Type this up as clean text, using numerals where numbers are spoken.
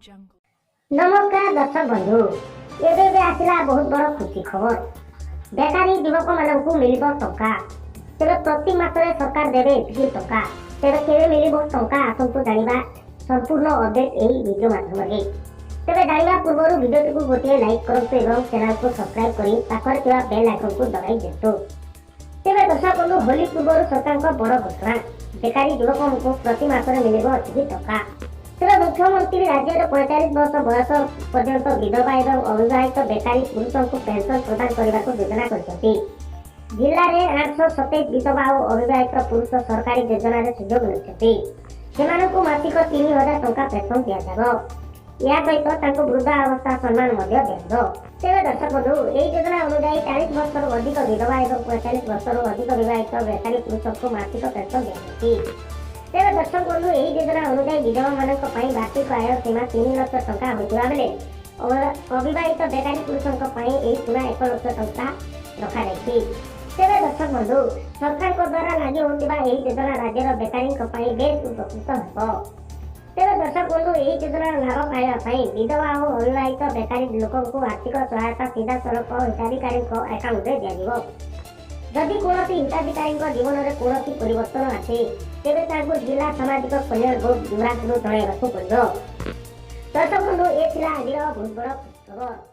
नमस्कार दर्शक बंधु एबे आसिला बहुत बड़ खुशी खबर बेकारी युवक मानू मिल टंका तेरे प्रति मासरे सरकार देवे एति टंका तेरे केवे मिल टंका आसतु जाना संपूर्ण अपडेट यही वीडियो माध्यम तेरे जाना पूर्व वीडियो को गोटे लाइक करूँ और चैनल को सब्सक्राइब कर पाखे बेल आइकन को दबाई दिंतु। तेरे दर्शक बंधु होली पूर्व सरकार बड़ घोषणा बेकारी युवक को प्रति मासरे मिल एति टंका। तेरे मुख्यमंत्री राज्य में 45 वर्ष बयस पर्यंत विधवा और अविवाहित बेकारी पुरुषों को पेंशन प्रदान करने को योजना करछथि। जिले में 827 विधवा और अविवाहित पुरुष सरकारी योजना सुजोग मिलुछथि। सेमानकु मासिक 3000 टंका पेंशन दिया या सहित वृद्धावस्था सम्मान दिया। तेरे दर्शक बंधु यह योजना अनुसार 40 वर्ष अधिक विधवा और 45 वर्ष अधिक विवाहित बेकारी पुरुष को मासिक पेंशन दिया। तेरे दर्शक बंधु यही योजना अनुसार विधवा मानक वार्षिक आय सीमा 3 लाख टंका होता बेले अविवाहित बेकारी पुरुषों यही सीमा 1 लाख टंका रखा। तेरे दर्शक बंधु सरकार द्वारा लागू होता यही योजना राज्यर बेकारी बेस उपकृत हो। तेरे दर्शक बंधु यही योजना लाभ पाइबा विधवा और अविवाहित बेकारी लोक को आर्थिक सहायता सीधा सड़क हिताधिकारी अकाउंट में दिया। जदि कौन हिताधिकारी जीवन में कौन परिवर्तन आसे तेरे जिला सामाजिक कल्याण बोर्ड विभाग जनवाक पड़ो। दर्शक बंधु ये आज बहुत बड़ खबर।